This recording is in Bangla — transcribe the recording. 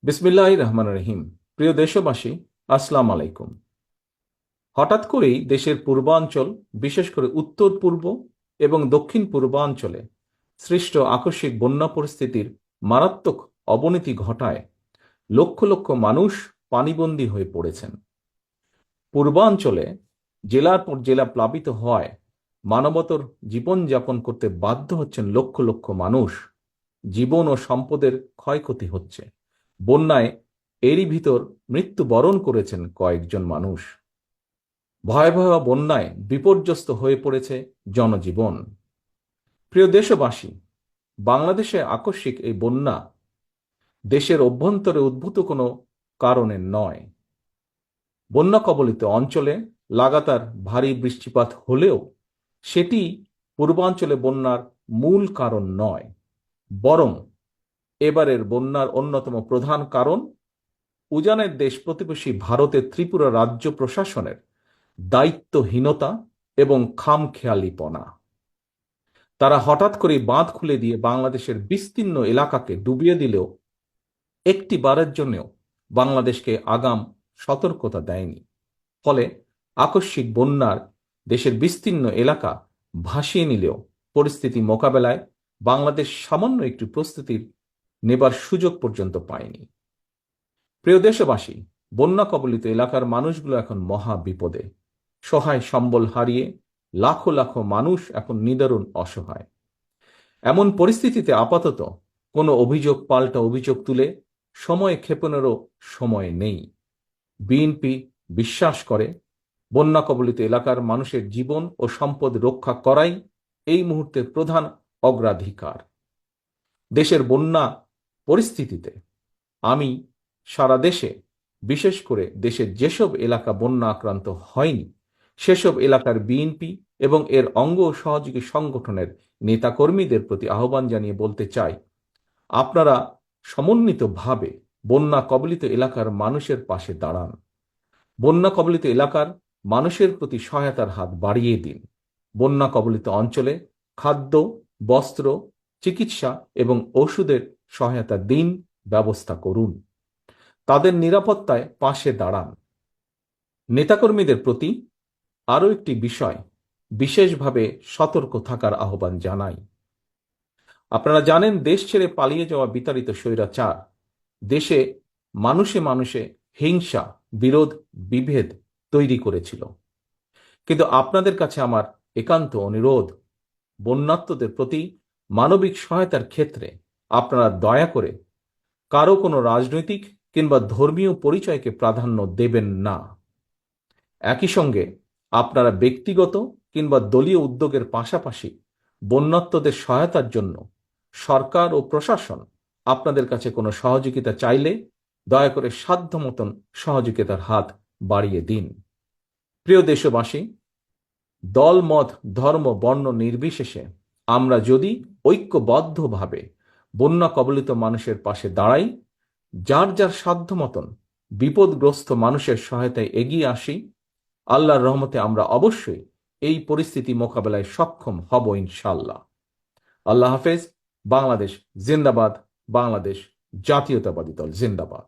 বিসমিল্লাহির রহমানির রহিম। প্রিয় দেশবাসী, আসসালামু আলাইকুম। হঠাৎ করেই দেশের পূর্বাঞ্চল, বিশেষ করে উত্তর পূর্ব এবং দক্ষিণ পূর্বাঞ্চলে সৃষ্ট আকস্মিক বন্যা পরিস্থিতির মারাত্মক অবনতি ঘটায় লক্ষ লক্ষ মানুষ পানিবন্দী হয়ে পড়েছেন। পূর্বাঞ্চলে জেলার পর জেলা প্লাবিত হওয়ায় মানবতর জীবনযাপন করতে বাধ্য হচ্ছেন লক্ষ লক্ষ মানুষ। জীবন ও সম্পদের ক্ষয়ক্ষতি হচ্ছে। বন্যায় এরই ভিতর মৃত্যুবরণ করেছেন কয়েকজন মানুষ। ভয়াবহ বন্যায় বিপর্যস্ত হয়ে পড়েছে জনজীবন। প্রিয় দেশবাসী, বাংলাদেশে আকস্মিক এই বন্যা দেশের অভ্যন্তরে উদ্ভূত কোনো কারণে নয়। বন্যা কবলিত অঞ্চলে লাগাতার ভারী বৃষ্টিপাত হলেও সেটি পূর্বাঞ্চলে বন্যার মূল কারণ নয়, বরং এবারের বন্যার অন্যতম প্রধান কারণ উজানের দেশ প্রতিবেশী ভারতের ত্রিপুরা রাজ্য প্রশাসনের দায়িত্বহীনতা এবং খামখেয়ালিপনা। তারা হঠাৎ করে বাঁধ খুলে দিয়ে বাংলাদেশের বিস্তীর্ণ এলাকাকে ডুবিয়ে দিলেও একটি বারের জন্যও বাংলাদেশকে আগাম সতর্কতা দেয়নি। ফলে আকস্মিক বন্যার দেশের বিস্তীর্ণ এলাকা ভাসিয়ে নিলেও পরিস্থিতি মোকাবেলায় বাংলাদেশ সামান্য একটু প্রস্তুতির নেবার সুযোগ পর্যন্ত পায়নি। প্রিয় দেশবাসী, বন্যা কবলিত এলাকার মানুষগুলো এখন মহা বিপদে। সহায় সম্বল হারিয়ে লাখো লাখো মানুষ এখন নিদারুণ অসহায়। এমন পরিস্থিতিতে আপাতত কোনো অভিযোগ পাল্টা অভিযোগ তুলে সময় ক্ষেপণেরও সময় নেই। বিএনপি বিশ্বাস করে বন্যা কবলিত এলাকার মানুষের জীবন ও সম্পদ রক্ষা করাই এই মুহূর্তের প্রধান অগ্রাধিকার। দেশের বন্যা পরিস্থিতিতে আমি সারা দেশে, বিশেষ করে দেশের যেসব এলাকা বন্যা আক্রান্ত হয়নি সেসব এলাকার বিএনপি এবং এর অঙ্গ ও সহযোগী সংগঠনের নেতাকর্মীদের প্রতি আহ্বান জানিয়ে বলতে চাই, আপনারা সমন্বিতভাবে বন্যা কবলিত এলাকার মানুষের পাশে দাঁড়ান। বন্যা কবলিত এলাকার মানুষের প্রতি সহায়তার হাত বাড়িয়ে দিন। বন্যা কবলিত অঞ্চলে খাদ্য, বস্ত্র, চিকিৎসা এবং ওষুধের সহায়তা দিন, ব্যবস্থা করুন। তাদের নিরাপত্তায় পাশে দাঁড়ান। নেতাকর্মীদের প্রতি আরও একটি বিষয় বিশেষভাবে সতর্ক থাকার আহ্বান জানাই। আপনারা জানেন, দেশ ছেড়ে পালিয়ে যাওয়া বিতাড়িত স্বৈরাচার দেশে মানুষে মানুষে হিংসা, বিরোধ, বিভেদ তৈরি করেছিল। কিন্তু আপনাদের কাছে আমার একান্ত অনুরোধ, বন্যার্তদের প্রতি মানবিক সহায়তার ক্ষেত্রে আপনারা দয়া করে কারো কোনো রাজনৈতিক কিংবা ধর্মীয় পরিচয়কে প্রাধান্য দেবেন না। একই সঙ্গে আপনারা ব্যক্তিগত কিংবা দলীয় উদ্যোগের পাশাপাশি বন্যার্তদের সহায়তার জন্য সরকার ও প্রশাসন আপনাদের কাছে কোনো সহযোগিতা চাইলে দয়া করে সাধ্য মতন সহযোগিতার হাত বাড়িয়ে দিন। প্রিয় দেশবাসী, দল, মত, ধর্ম, বর্ণ নির্বিশেষে আমরা যদি ঐক্যবদ্ধভাবে বন্যা কবলিত মানুষের পাশে দাঁড়াই, যার যার সাধ্য মতন বিপদগ্রস্ত মানুষের সহায়তায় এগিয়ে আসি, আল্লাহর রহমতে আমরা অবশ্যই এই পরিস্থিতি মোকাবেলায় সক্ষম হব ইনশাআল্লাহ। আল্লাহ হাফেজ। বাংলাদেশ জিন্দাবাদ। বাংলাদেশ জাতীয়তাবাদী দল জিন্দাবাদ।